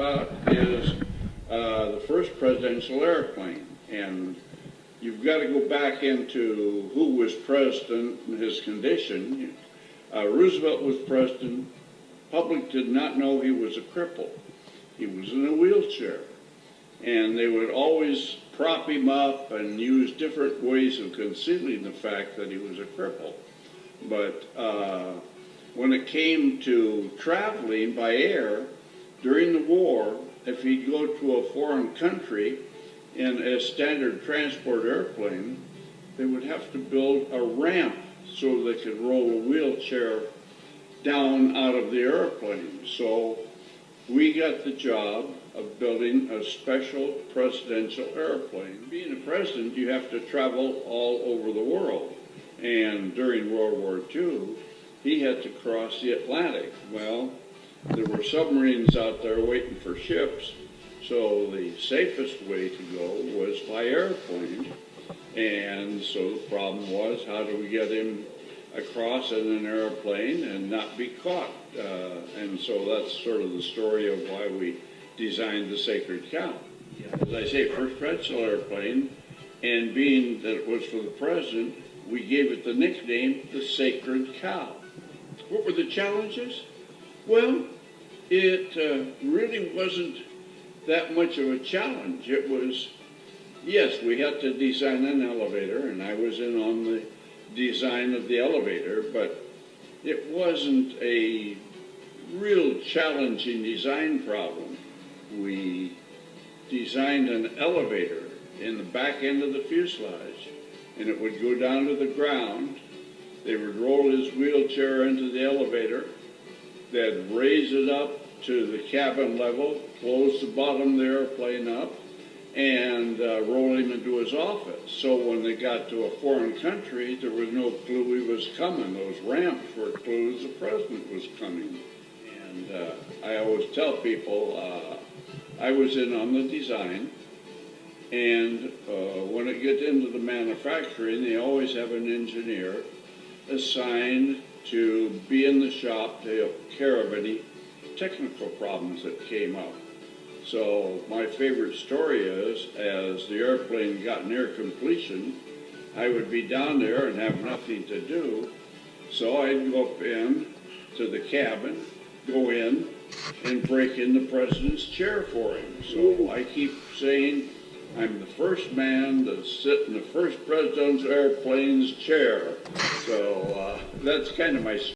about is the first presidential airplane. And you've got to go back into who was president and his condition. Roosevelt was president. Public did not know he was a cripple. He was in a wheelchair. And they would always prop him up and use different ways of concealing the fact that he was a cripple. But when it came to traveling by air during the war, if he'd go to a foreign country in a standard transport airplane, they would have to build a ramp so they could roll a wheelchair down out of the airplane. So we got the job of building a special presidential airplane. Being a president, you have to travel all over the world. And during World War II, he had to cross the Atlantic. Well, there were submarines out there waiting for ships, so the safest way to go was by airplane. And so the problem was, how do we get him across in an airplane and not be caught? And so that's sort of the story of why we designed the Sacred Cow. As I say, first presidential airplane, and being that it was for the president, we gave it the nickname, the Sacred Cow. What were the challenges? Well, it really wasn't that much of a challenge. It was, yes, we had to design an elevator, and I was in on the design of the elevator, but it wasn't a real challenging design problem. We designed an elevator in the back end of the fuselage, and it would go down to the ground. They would roll his wheelchair into the elevator. They'd raise it up to the cabin level, close the bottom of the airplane up, and roll him into his office. So when they got to a foreign country, there was no clue he was coming. Those ramps were clues the president was coming. And I always tell people, I was in on the design, and when it gets into the manufacturing, they always have an engineer assigned to be in the shop to take care of any technical problems that came up. So my favorite story is, as the airplane got near completion, I would be down there and have nothing to do. So I'd go up in to the cabin, go in, and break in the president's chair for him. So I keep saying, I'm the first man to sit in the first president's airplane's chair. So that's kind of my